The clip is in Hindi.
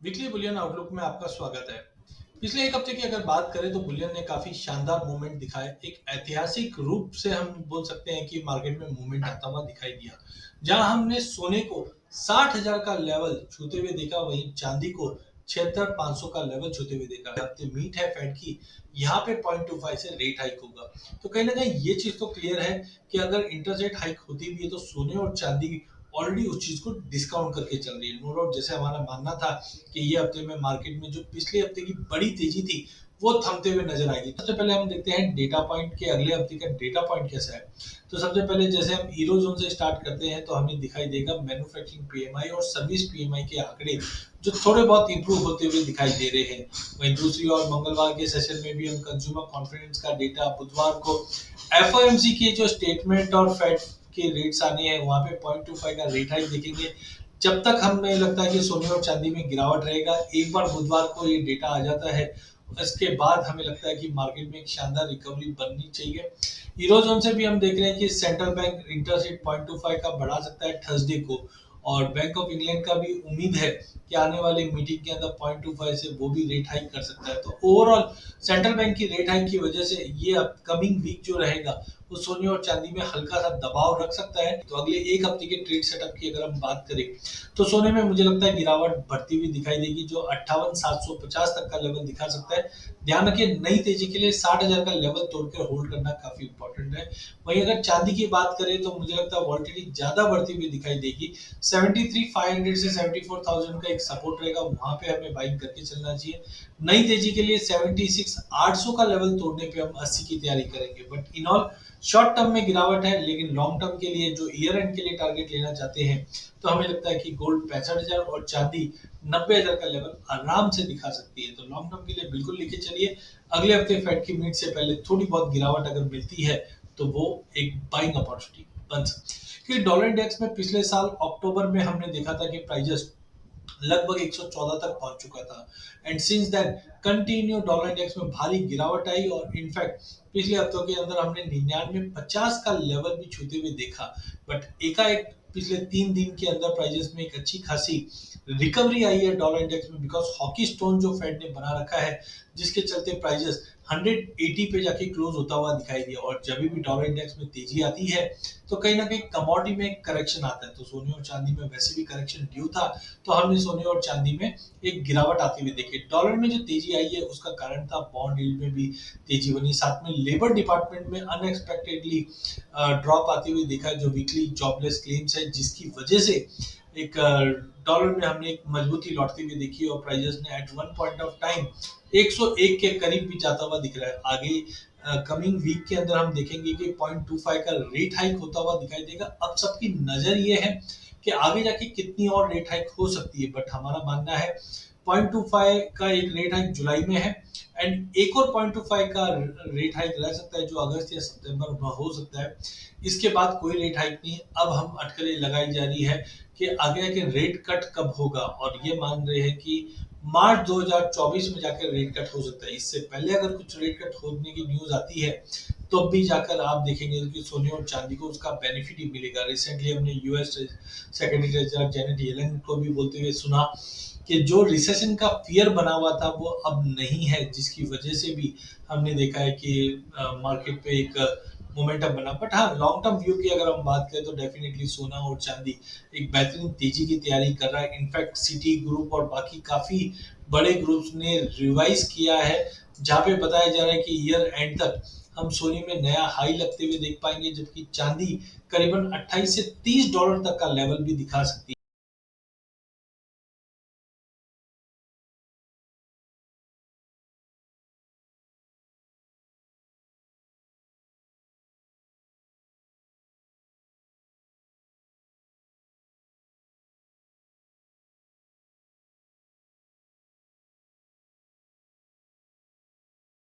वीकली बुलियन आउटलुक में आपका स्वागत है। पिछले एक हफ्ते की अगर बात करें तो बुलियन ने काफी शानदार मूवमेंट दिखाए। एक ऐतिहासिक रूप से हम बोल सकते हैं कि मार्केट में मूवमेंट आता हुआ दिखाई दिया। जहां हमने सोने को 60,000 का लेवल छूते हुए देखा, वहीं चांदी को 76,500 का लेवल छूते हुए देखा। हफ्ते मीट है फेड की, यहाँ पे 0.25 से रेट हाइक होगा। तो कहीं ना कहीं ये चीज तो क्लियर है कि अगर इंटरेस्ट रेट हाइक होती भी है तो सोने और चांदी ऑलरेडी उस चीज को डिस्काउंट करके चल रही है। नो डाउट, जैसे हमारा मानना था कि ये हफ्ते में मार्केट में जो पिछले हफ्ते की बड़ी तेजी थी वो थमते हुए नजर आएगी। सबसे पहले हम देखते हैं डेटा पॉइंट के अगले हफ्ते का डेटा पॉइंट कैसा है। तो सबसे पहले जैसे हम यूरो जोन से स्टार्ट करते हैं तो हमें दिखाई देगा मैन्युफैक्चरिंग पीएमआई और सर्विस पीएमआई के आंकड़े जो थोड़े बहुत इंप्रूव होते हुए दिखाई दे रहे हैं। वहीं दूसरी ओर मंगलवार के सेशन में भी हम कंज्यूमर कॉन्फिडेंस का डेटा, बुधवार को एफओएमसी के जो स्टेटमेंट और फेड के रेट्स आने हैं वहां पे 0.25 का रेट हाइक देखेंगे। जब तक हमें लगता है कि सोने और चांदी में गिरावट रहेगा, एक बार बुधवार को ये डेटा आ जाता है इसके बाद हमें लगता है कि मार्केट में एक शानदार रिकवरी बननी चाहिए। यूरोजोन से भी हम देख रहे हैं कि सेंट्रल बैंक इंटरेस्ट रेट 0.25 का बढ़ा सकता है थर्सडे को, और बैंक ऑफ इंग्लैंड का भी उम्मीद है कि आने वाले मीटिंग के अंदर 0.25 से वो भी रेट हाइक कर सकता है। तो ओवरऑल सेंट्रल बैंक की रेट हाइक की वजह से ये अपकमिंग वीक जो रहेगा वो सोने और चांदी में हल्का सा दबाव रख सकता है। तो अगले एक हफ्ते के ट्रेड सेटअप की अगर हम बात करें तो सोने में मुझे लगता है गिरावट बढ़ती हुई दिखाई देगी, जो 58,750 तक का लेवल दिखा सकता है। ध्यान रखिए, नई तेजी के लिए 60,000 का लेवल तोड़कर होल्ड करना काफी इंपॉर्टेंट है। वहीं अगर चांदी की बात करें तो मुझे लगता है वॉल्टिलिटी ज्यादा बढ़ती हुई दिखाई देगी। 73,500 से 74,000 का एक सपोर्ट रहेगा, वहां पे हमें बाइंग करके चलना चाहिए। नई तेजी के लिए 76,800 का लेवल तोड़ने पे हम 80 की तैयारी करेंगे। But in all short term में गिरावट है, लेकिन लॉन्ग टर्म के लिए जो ईयर एंड के लिए टारगेट लेना चाहते हैं तो हमें लगता है कि गोल्ड 65,000 और चांदी 90,000 का लेवल आराम से दिखा सकती है। तो लॉन्ग टर्म के लिए बिल्कुल लेके चलिए। अगले हफ्ते फेड की मीट से पहले थोड़ी बहुत गिरावट अगर मिलती है तो वो एक बाइंग अपॉर्चुनिटी बन सकती है। क्योंकि डॉलर इंडेक्स में पिछले साल अक्टूबर में हमने देखा था कि प्राइजेस लगभग 114 तक पहुंच चुका था। And since then continue dollar index में भारी गिरावट आई, और इनफैक्ट पिछले हफ्तों के अंदर हमने 99.50 का लेवल भी छूते हुए देखा। बट एकाएक पिछले 3 दिन के अंदर प्राइजेस में एक अच्छी खासी रिकवरी आई है डॉलर इंडेक्स में, बिकॉज हॉकी स्टोन जो फेड ने बना रखा है, जिसके चलते प्राइजेस 180 पे जाके क्लोज होता हुआ दिखाई दिया। और जब भी डॉलर इंडेक्स में तेजी आती है तो कहीं ना कहीं कमोडिटी में करेक्शन आता है। तो सोने और चांदी में वैसे भी करेक्शन ड्यू था, तो हमने सोने और चांदी में एक गिरावट आती हुई देखी। डॉलर में जो तेजी आई है उसका कारण था बॉन्ड यील्ड में भी तेजी बनी, साथ में लेबर डिपार्टमेंट में अनएक्सपेक्टेडली ड्रॉप आती हुई देखा, जो वीकली जॉबलेस क्लेम्स है, जिसकी वजह से एक डॉलर में हमने एक मजबूती लौटती हुई देखी, और प्राइजेस ने at one point of time 101 के करीब भी जाता हुआ दिख रहा है। आगे कमिंग वीक के अंदर हम देखेंगे कि 0.25 का रेट हाइक होता हुआ दिखाई देगा। अब सबकी नजर ये है कि आगे जाके कितनी और रेट हाइक हो सकती है। बट हमारा मानना है 0.25 का एक रेट हाइक जुलाई में है, एंड एक और 0.25 का रेट हाइक रह सकता है जो अगस्त या सितंबर में हो सकता है। इसके बाद कोई रेट हाइक नहीं। अब हम अटकलें लगाई जा रही है कि आगे जाके रेट कट कब होगा, और ये मान रहे हैं कि मार्च 2024 में जाकर रेट कट हो सकता है। इससे पहले अगर कुछ रेट कट होने की न्यूज आती है तो भी जाकर आप देखेंगे कि सोने और चांदी को उसका बेनिफिट ही मिलेगा। रिसेंटली हमने US secretary treasurer Janet Yellen को भी बोलते हुए सुना कि जो रिसेशन का फियर बना हुआ था वो अब नहीं है, जिसकी वजह से भी हमने देखा है कि मार्केट पे एक मोमेंटम बना। बट हाँ, लॉन्ग टर्म व्यू की अगर हम बात करें तो डेफिनेटली सोना और चांदी एक बेहतरीन तेजी की तैयारी कर रहा है। इनफैक्ट सिटी ग्रुप और बाकी काफी बड़े ग्रुप्स ने रिवाइज किया है, जहां पे बताया जा रहा है कि ईयर एंड तक हम सोने में नया हाई लगते हुए देख पाएंगे, जबकि चांदी करीबन 28 से 30 डॉलर तक का लेवल भी दिखा सकती है।